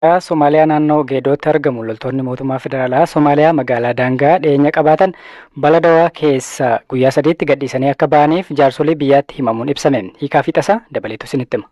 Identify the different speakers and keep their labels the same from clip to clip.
Speaker 1: Somaaliyaa naannoo Geedootti argamu loltoonni mootummaa federaalaa Somaaliyaa magaalaa Daangaa dhiyeenya qabaatan baladawaa keessa guyyaa 3tti gadhiisanii akka ba'aniif jaarsolii biyyaatti himamuun ibsame. Hiikaa fi tasaa dabaleetu isinitti hima.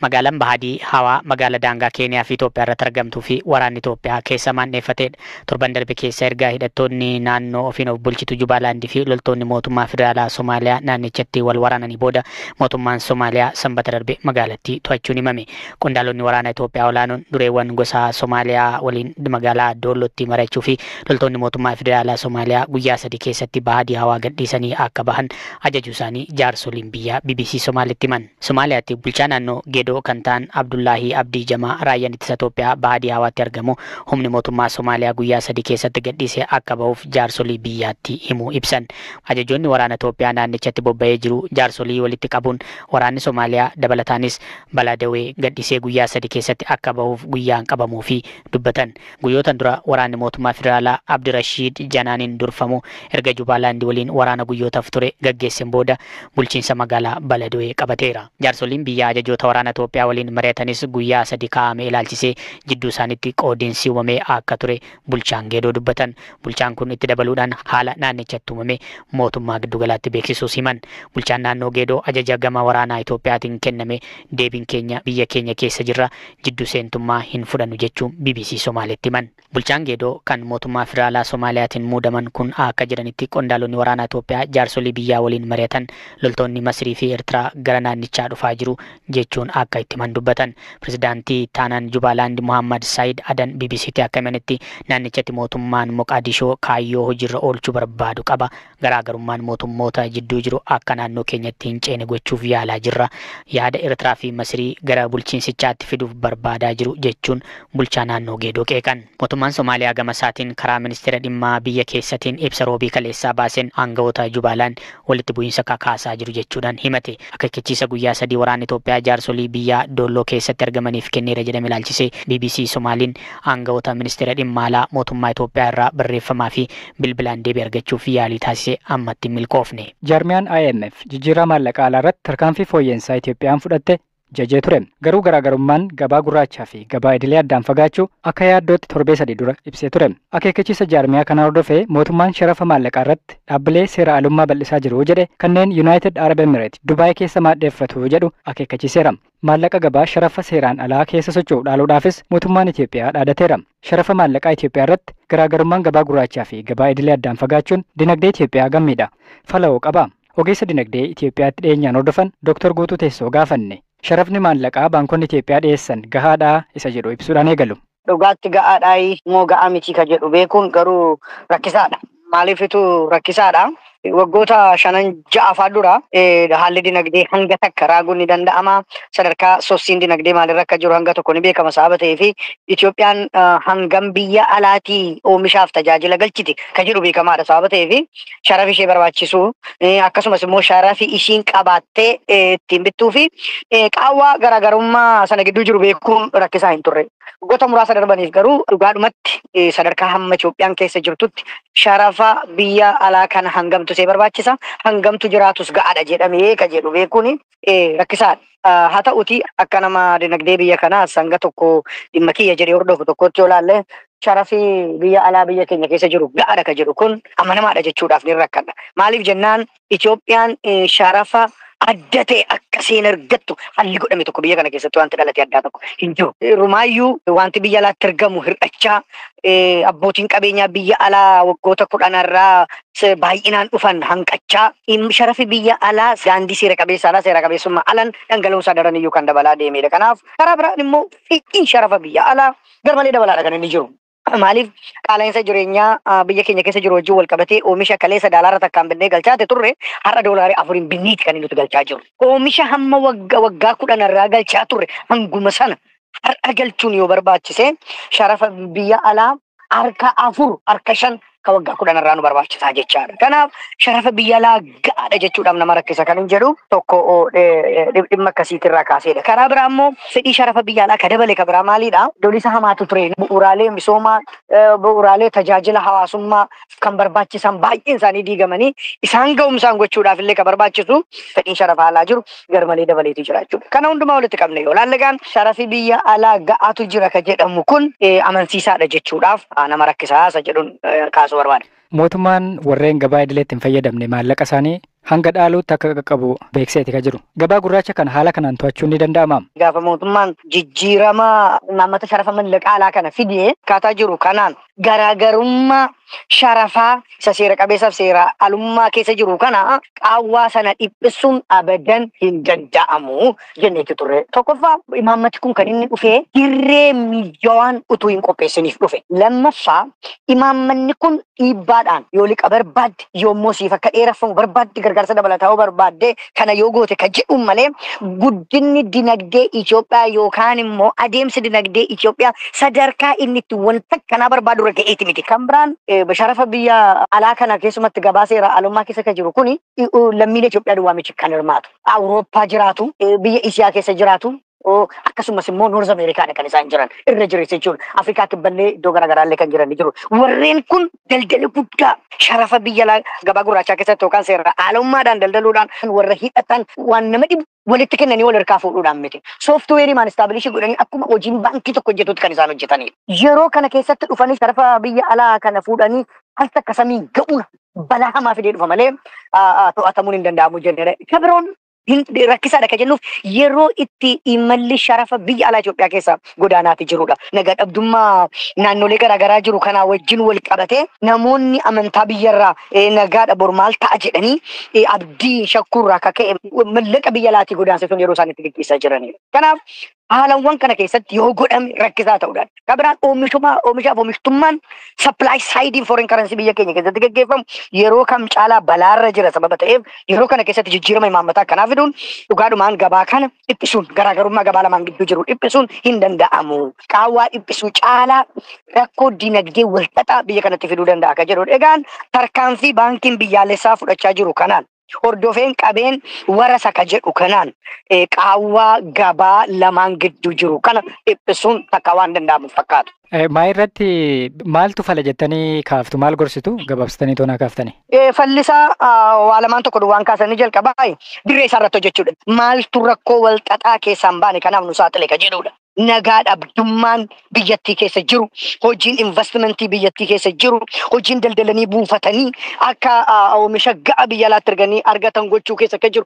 Speaker 2: Magaalaan Bahadii Hawaa magaalaa daangaa Keeniyaa fi Itoophiyaa irratti argamtuu fi waraanni Itoophiyaa keessa maanneeffatedha. Torban darbe keessa ergaa hidhattoonni naannoo ofiin of bulchitu Jubaalaandii fi loltoonni mootummaa federaalaa Somaaliyaa naannichatti wal waraananii booda mootummaan Somaaliyaa sanbata darbe magaalattii to'achuun himame. Qondaalonni waraana Itoophiyaa olaanoon dureewwan gosa Somaaliyaa waliin magaalaa Doollotti marachuu fi loltoonni mootummaa federaalaa Somaaliyaa guyyaa 3 keessatti Bahadii Hawaa gadhiisanii akka bahan ajajuu isaanii jaarsoliin biyyaa BBC Somaalitti himan. Somaaliyaatti bulchaa naannoo Geedoo kan ta'an Abdullahi Abdii Jamaa raayyaan ittisa Itoophiyaa Bahadii Hawaatti argamu humni mootummaa Somaaliyaa guyyaa 3 keessatti gadhiisee akka bahuuf jaarsolii biyyaatti himuu ibsan. Ajajoonni waraana Itoophiyaa naannichatti bobba'ee jiru jaarsolii walitti qabuun waraanni Somaaliyaa dabalataanis Baladawee gadhiisee guyyaa 3 keessatti akka bahuuf guyyaan qabamuu fi dubbatan. Guyyootan dura waraanni mootummaa federaalaa Abdirashiid Janaaniin durfamu erga Jubaalaandii waliin waraana guyyootaaf ture gaggeessan booda bulchiinsa magaalaa Baladawee qabateera. Jaarsoliin biyyaa ajajoota waraana Itoophiyaa waliin mari'atanis guyyaa 3 kaa'ame ilaalchisee jidduu isaaniitti qoodiinsi uumamee akka ture bulchaan Geedoo dubbatan. Bulchaan kun itti dabaluudhaan haala naannichatti uumame mootummaa giddugalaatti beeksisuus himan. Bulchaan naannoo Geedoo ajaja gama waraanaa Itoophiyaatiin kenname deebiin keenya biyya keenya keessa jirra jidduu seentummaa hin fudhannu jechuun BBC Somaalitti himan. Bulchaan Geedoo kan mootummaa federaalaa Soomaaliyaatiin muudaman kun akka jedhanitti qondaalonni waraanaa Itoophiyaa jaarsolii biyyaa waliin mari'atan loltoonni Masrii fi Eertiraa gara naannichaa dhufaa jiru jechuun akka itti himan dubbatan. Pirezidaantii taanaan Jubaalaand Muhammad Said Adan BBCtti akka himanitti naannichatti mootummaan Moqaadishoo kaayyoo hojiirra oolchuu barbaadu qaba. Garaagarummaan mootummoota jidduu jiru akka naannoo keenyatti hin ceene gochuuf yaalaa jirra. Yaada Eertiraa fi Masrii gara bulchiinsichaatti fiduuf barbaadaa jiru jechuun bulchaa naannoo Geedoo qeeqan. Mootummaan Somaaliyaa gama isaatiin karaa ministeera dhimmaa biyya keessatiin ibsa roobii kaleessaa baaseen aangawoota Jubaalaand walitti bu'iinsa kakaasaa jiru jechuudhaan himate. Akeekkachiisa guyyaa 3 waraanni Itoophiyaa jaarsolii biyyaa Doolloo keessatti argamaniif kenneera jedhame ilaalchisee BBC Somaaliin aangawoota ministeera dhimma alaa mootummaa Itoophiyaa irraa barreeffamaa fi bilbilaan deebii argachuuf yaalii taasisee ammatti milkoofne.
Speaker 1: Jarmiyaan IMF jijjiirraa maallaqa alaa irratti tarkaanfii fooyyeensaa Itoophiyaan fudhatte jajee ture. Garuu garaagarummaan gabaa gurraachaa fi gabaa idilee addaan fagaachuu akka yaaddootti torbee 3 dura ibsee ture. Akeekkachiisa jaarmiyaa kana hordofee mootummaan sharafa maallaqaa irratti dhaabbilee seera alummaa bal'isaa jiru jedhe kanneen United Arab Emirates Dubaay keessa maaddeeffatu jedhu akeekkachiiseera. Maallaqa gabaa sharafa seeraan alaa keessa socho'u dhaaluudhaafis mootummaan Itoophiyaa dhaadateera. Sharafa maallaqaa Itoophiyaa irratti garaagarummaan gabaa gurraachaa fi gabaa idilee addaan fagaachuun dinagdee Itoophiyaa gammiidha. Fala'oo qaba. Ogeessa dinagdee Itoophiyaatti dhiyeenyaan hordofan Dr. Guutuu Teessoo gaafanne. Sharafni maallaqaa baankonni Itoophiyaa dhiyeessan gahaadhaa isa jedhu ibsuudhaan eegalu.
Speaker 3: Dhugaatti gahaadhaa moo gahaa miti ka jedhu beekuun garuu rakkisaadha. Maaliifitu rakkisaadha? Waggoota 5-6 dura haalli dinagdee hanga takka raaguun ni danda'ama. Sadarkaa sossiin dinagdee maalirra akka jiru hanga tokko ni beekama sababa ta'eef Itoophiyaan hangam biyya alaatii oomishaaf tajaajila galchiti ka jedhu beekamaadha sababa ta'eef sharafi ishee barbaachisu akkasumas immoo sharafi ishiin qabaattee ittiin bittuu fi qaawwaa garaagarummaa sana gidduu jiru beekuun rakkisaa hin turre. Waggoota muraasa darbaniif garuu dhugaadhumatti sadarkaa hamma Itoophiyaan keessa jirtutti sharafa biyya alaa kana hangamtu see barbaachisa hangamtu jiraatus ga'aadha jedhamee ka jedhu beekuun rakkisaadha. Haa ta'uti akka nama dinagdee biyya kanaa hanga tokko dhimma kiyya jedhee hordofu tokkotti yoo laalle sharafi biyya alaa biyya keenya keessa jiru ga'aadha ka jedhu kun amanamaadha jechuudhaaf ni rakkadha. Maaliif jennaan Itoophiyaan sharafa adda ta'e akka seen argattu haalli godhame tokko biyya kana keessatti wanti dhalate addaa tokko hin jiru. Rumaayyuu wanti biyya alaatti argamu hir'achaa abbootiin qabeenyaa biyya alaa waggoota 10 irraa baay'inaan dhufan hanqachaa sharafi biyya alaa daandii seera qabeessaa seera qabeessummaa alan dhangala'uusaa daran iyyuu kan dabalaa deemedha. Kanaaf karaa biraan immoo fedhiin sharafa biyya alaa garmalee dabalaadha kan inni jiru. Maaliif qaala'insa jireenyaa biyya keenya keessa jiru wajjin wal qabatee oomisha kaleessa daalaara takkaan binnee galchaate turre har'a doolaarii 4 binniiti kan inni nuti galchaa jiru. Oomisha hamma waggaa 10 irraa galchaa turre hanguma sana har'a galchuun yoo barbaachise sharafa biyya alaa harka 4 harka 5 ka waggaa 10 irraa nu barbaachisaa jechaadha. Kanaaf sharafa biyya alaa gaadha jechuudhaaf nama rakkisa kan hin jedhu tokko dhimma akkasiitirraa kaaseedha. Karaa biraa immoo fedhii sharafa biyya alaa ka dabale ka biraa maalidha? Lolisa hamaatu ture. Bu'uuraalee misoomaa, bu'uuraalee tajaajila hawaasummaa kan barbaachisan baay'een isaanii diigamanii isaan ga'umsaan gochuudhaaf illee ka barbaachisu fedhiin sharafa alaa jiru garmalee dabaleetu jira jechuudha. Kana hundumaa walitti qabne yoo laallegaan sharafi biyya alaa ga'aatu jira ka jedhamu kun amansiisaadha jechuudhaaf nama rakkisaa isa jedhuun kaasuu barbaada.
Speaker 1: Mootummaan warreen gabaa idileetti hin fayyadamne maallaqa isaanii hanga dhaaluutti akka qaqqabu beekseeti ka jiru. Gabaa gurraacha kan haala kanaan to'achuun ni danda'ama.
Speaker 3: Gaafa mootummaan jijjiirama namoota sharafa mallaqa alaa kana fidee akkaataa jiru kanaan garaagarummaa sharafaa isa seera qabeessaaf seera alummaa keessa jiru kana qaawwaa sana dhiphisuun abadan hin danda'amu jenneetu turre. Tokkoffaa imaammati kun kan inni dhufee dirree mijaawaan utuu hin qopheessiniif dhufe. Lammaffaa imaammanni kun dhiibbaadhaan yoo liqa barbaadde yoommoo siif akka dheereffamu barbaadde gargaarsa dabalataa barbaadde kana yoo goote ka jedhu malee guddinni dinagdee Itoophiyaa yookaan immoo adeemsi dinagdee Itoophiyaa sadarkaa inni itti wanta kanaa barbaadu irra ga'eeti miti. Kan biraan sharafa biyya alaa kana keessumatti gabaa seera alummaa keessa kan jiru kuni lammiilee Itoophiyaa duwwaa miti kan hirmaatu. Awurooppaa jiraatu, biyya Isiyaa keessa jiraatu, akkasumas immoo Noorz Ameerikaadha kan isaan jiran irra jireessa jechuudha. Afrikaa kibballee iddoo garaagaraallee kan jiran jiru. Warreen kun daldala guddaa sharafa biyya alaa gabaa gurraachaa keessatti yookaan seera alummaadhaan daldaluudhaan warra hidhatan waan nama dhibu walitti kennanii wal harkaa fuudhuudhaan miti. Sooftuweerii maan istaabilishii godhanii akkuma hojiin baankii tokko hojjetutti kan isaan hojjetanidha. Yeroo kana keessatti dhufanii sharafa biyya alaa kana fuudhanii al takka samii ga'uun balaa hamaa fidee dhufa malee to'atamuun hin danda'amu jennee. Kabiroon rakkisaadha kan jennuuf yeroo itti imalli sharafa biyya alaa Itoophiyaa keessa godaanaati jirudha. Nagaa dhabdummaa naannolee garaagaraa jiru kanaa wajjin wal qabatee namoonni amantaa biyyarraa nagaadha bor maal ta'a jedhanii abdii shakkuurraa akka ka'e mallaqa biyya alaatii godaansisuun yeroo isaan itti gaggeessaa jiranidha. Kanaaf haalawwan kana keessatti yoo godhame rakkisaa ta'uudhaan. Kabiraan oomishaaf oomishtummaan supply side foreign currency biyya keenya keessatti gaggeeffamu yeroo kam caalaa balaarra jira sababa ta'eef yeroo kana keessatti jijjiirama imaammataa akkanaa fiduun dhugaadhumaan gabaa kana dhiphisuun garaagarummaa gabaa lamaan gidduu jiru dhiphisuun hin danda'amu. Qaawwaa dhiphisuu caalaa rakkoo dinagdee walxaxaa biyya kanatti fiduu danda'a kan jedhudha. Egaan tarkaanfii baankiin biyyaalessaa fudhachaa jiru kanaan hordofeen qabeen warasa ka jedhu kanaan qaawwaa gabaa lamaan gidduu jiru kana dhiphisuun takka waan danda'amu fakkaatu.
Speaker 1: Maa irratti maaltu fala jettanii kaaftu? Maal gorsitu? Gabaabsitanii toonaa kaaftanii.
Speaker 3: Fallisaa waa lamaan tokko duwwaan kaasanii jalqabaa dirree isaa irratti hojjechuudha. Maaltu rakkoo walxaxaa keessaan baane kanaaf nu saaxile ka jedhudha. Nagaa dhabdummaan biyyattii keessa jiru, hojiin investimentii biyyattii keessa jiru, hojiin daldalanii buufatanii akka oomisha ga'a biyya alaatti erganii argatan gochuu keessa kan jiru.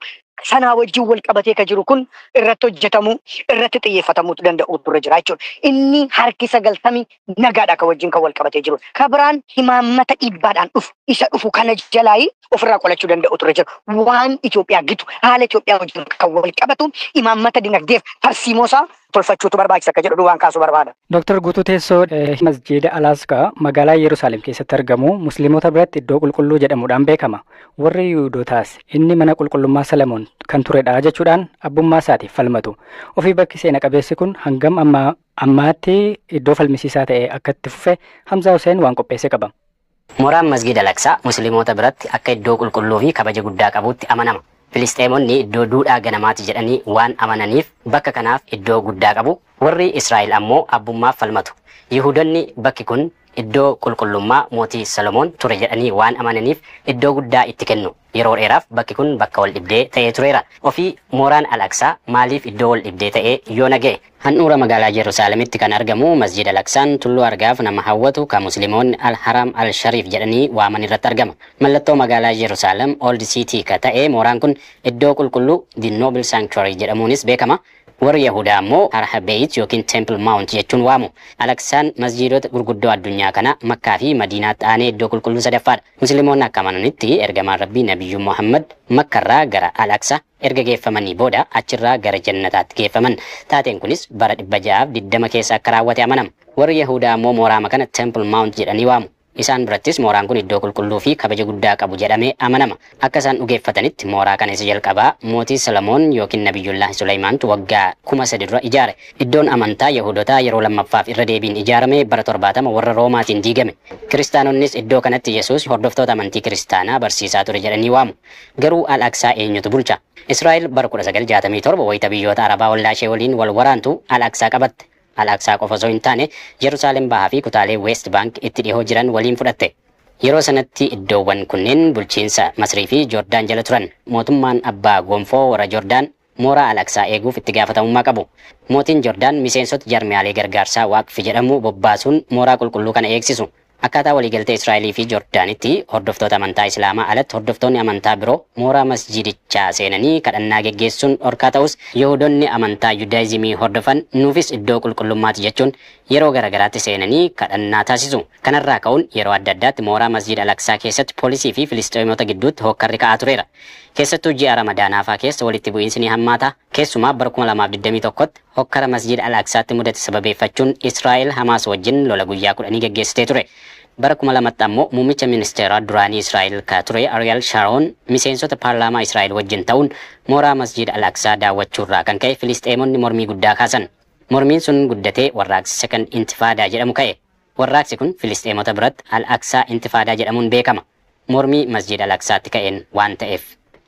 Speaker 3: Sanaa wajjin wal qabatee kan jiru kun irratti hojjetamuu, irratti xiyyeeffatamuu danda'u turre jira jechuudha. Inni harki 90 nagaadha kan wajjin kan wal qabatee jiru. Kabiraan imaammata dhiibbaadhaan isa dhufu kana jalaa ofirraa qolachuu danda'u turre jira. Waan Itoophiyaa gitu haala Itoophiyaa wajjin kan wal qabatu imaammata dinagdeef tarsiimoosaa tolfachuutu barbaachisa akka jedhu waan kaasuu barbaada.
Speaker 1: Dr. Guutuu Teessoo masjiida Alaaskaa magaalaa Yerusaalem keessatti argamu musliimota biratti iddoo qulqulluu jedhamuudhaan beekama. Warri Yihuudootaas inni mana qulqullummaa Salamoon kan turedha jechuudhaan abbummaa isaatiif falmatu. Ofii bakki seena qabeessi kun hangam ammaatti iddoo falmisiisaa ta'e akka itti fufe Hamzaa Hussein waan qopheesse qaba.
Speaker 4: Mooraan masjiida Alaqsaa musliimota biratti akka iddoo qulqulluu fi kabaja guddaa qabuutti amanama. Filisxeemonni iddoo duudhaa ganamaati jedhanii waan amananiif bakka kanaaf iddoo guddaa qabu. Warri Israa'el ammoo abbummaaf falmatu. Yihuudonni bakki kun iddoo qulqullummaa mootii Salomoon ture jedhanii waan amananiif iddoo guddaa itti kennu. Yeroo dheeraaf bakki kun bakka wal dhibdee ta'ee tureera. Ofii mooraan Alaqsaa maaliif iddoo wal dhibdee ta'ee yoo naga'e? Handhuura magaalaa Yerusaalemitti kan argamu masjiida Alaqsaan tulluu argaaf nama hawwatu kan musliimoonni Al-Haram Al-Shariif jedhanii waaman irratti argama. Mallattoo magaalaa Yerusaalem Old City ka ta'e mooraan kun iddoo qulqulluu The Noble Sanctuary jedhamuunis beekama. Warri Yahudaa ammoo Arhabeit yookiin Temple Mount jechuun waamu. Alaqsaan masjiidota gurguddoo addunyaa kana Makkaa fi Madiinaatti aanee iddoo qulqulluu sadaffaadha. Musliimoonni akka amananitti ergamaan Rabbii Nabiyyuu Muhammad Makkarraa gara Alaqsa erga geeffamanii booda achirraa gara jannataatti geeffaman. Taateen kunis bara 620 keessa akka raawwate amanama. Warri Yahudaa ammoo mooraa kana Temple Mount jedhanii waamu. Isaan birattis mooraan kun iddoo qulqulluu fi kabaja guddaa qabu jedhamee amanama. Akka isaan dhugeeffatanitti mooraa kana isa jalqabaa mootii Solomoon yookiin Nabiyullaah Suleymaantu waggaa 3000 dura ijaare. Iddoon amantaa Yahudotaa yeroo lammaffaaf irra deebiin ijaarame bara 70 warra Roomaatiin diigame. Kiristaanonnis iddoo kanatti Yesuus hordoftoota amantii kiristaanaa barsiisaa ture jedhanii waamu. Garuu Al-Aqsaa eenyutu bulcha? Israa'el bara 1967 wayita biyyoota Arabaa ollaa ishee waliin wal waraantu Al-Aqsaa qabatte. Al-Aqsaa qofa osoo hin taane Yerusaalem bahaa fi kutaalee West Bank itti dhihoo jiran waliin fudhatte. Yeroo sanatti iddoowwan kunneen bulchiinsa Masrii fi Joordaan jala turan. Mootummaan abbaa gonfoo warra Joordaan mooraa Al-Aqsaa eeguuf itti gaafatamummaa qabu. Mootiin Joordaan miseensota jarmiyaalee gargaarsaa Waaqfi jedhamu bobbaasuun mooraa qulqulluu kana eegsisu. Akkaataa waliigaltee Israa'elii fi Joordaanitti hordoftoota amantaa Islaamaa alatti hordoftoonni amantaa biroo mooraa masjidichaa seenanii kadhannaa geggeessuun dhorkaa ta'us Yihuudoonni amantaa Yudaayizimii hordofan nuufis iddoo qulqullummaati jechuun yeroo garagaraatti seenanii kadhannaa taasisu. Kanarraa ka'uun yeroo adda addaatti mooraa masjida Al-Aqsaa keessatti poolisii fi Filisxeemota gidduutti hokkarri ka'aa tureera. Keessattuu ji'a Ramadaanaafaa keessa walitti bu'iinsi ni hammaata. Keessumaa bara 2021tti hokkara masjida Al-Aqsaatti mudate sababeeffachuun Israa'el Hamaas wajjin lola guyyaa 10 geggeessitee ture. Bara 2000 ammoo muummicha ministeeraa duraanii Israa'el ka ture Ariel Sharon miseensota paarlaamaa Israa'el wajjin ta'uun mooraa masjida Al-Aqsaa daawwachuurraa kan ka'e Filisxeemonni mormii guddaa kaasan. Mormiin sun guddatee warraaqsi Second Intifaadaa jedhamu ka'e. Warraaqsi kun Filisxeemota biratti Al-Aqsaa Intifaadaa jedhamuun beekama. Mormii masjida Al-Aqsaatti ka'een waan ta'eef.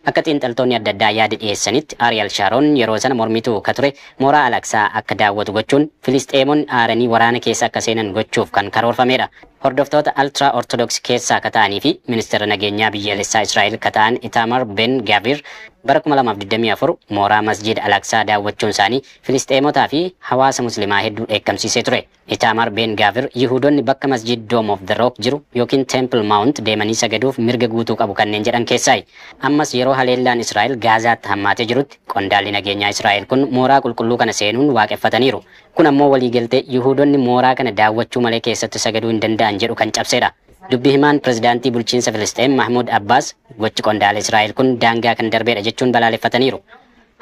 Speaker 4: Akka xiinxaltoonni adda addaa yaada dhiyeessanitti Ariel Sharon yeroo sana mormituu ka ture mooraa Al-Aqsaa akka daawwatu gochuun Filisxeemonni aaranii waraana keessa akka seenan gochuuf kan karoorfamedha. Hordoftoota Ultra Orthodox keessaa ka ta'anii fi ministeera nageenyaa biyyaalessaa Israa'el ka ta'an Itamar Ben Gavir bara 2024 mooraa masjida Al-Aqsaa daawwachuun isaanii Filisxeemotaa fi hawaasa muslimaa hedduu dheekkamsiisee ture. Itamar Ben Gavir Yihuudoonni bakka masjid Dome of the Rock jiru yookiin Temple Mount deemanii sagaduuf mirga guutuu qabu kanneen jedhan keessaayi. Ammas yeroo haleellaan Israa'el Gaazaatti hammaatee jirutti qondaalli nageenyaa Israa'el kun mooraa qulqulluu kana seenuun waaqeffataniiru. Kun ammoo waliigaltee Yihuudoonni mooraa kana daawwachuu malee keessatti sagaduu hin danda'an jedhu kan cabsedha. Dubbi himaan pirezidaantii bulchiinsa Filisxeem Mahmud Abbas gochi qondaala Israa'el kun daangaa kan darbedha jechuun balaaleffataniiru.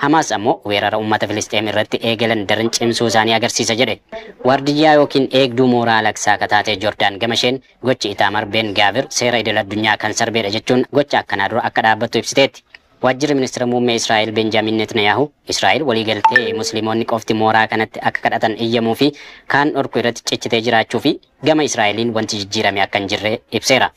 Speaker 4: Hamaas ammoo weerara uummata Filisxeem irratti eegalan daran cimsuu isaanii agarsiisa jedhe. Waardiyyaa yookiin eegduu mooraa Al-Aqsaa ka taate Joordaan gamasheen gochi Itamar Ben Gavir seera idil addunyaa kan sarbedha jechuun gocha akkanaa dura akka dhaabbattu ibsiteetti. Waajjirri ministeera muummee Israa'el Benjaamin Netanyahu Israa'el waliigaltee musliimoonni qofti mooraa kanatti akka kadhatan iyyamuu fi kaan dhorku irratti cichitee jiraachuu fi gama Israa'eliin wanti jijjiirame akka hin jirre ibseera.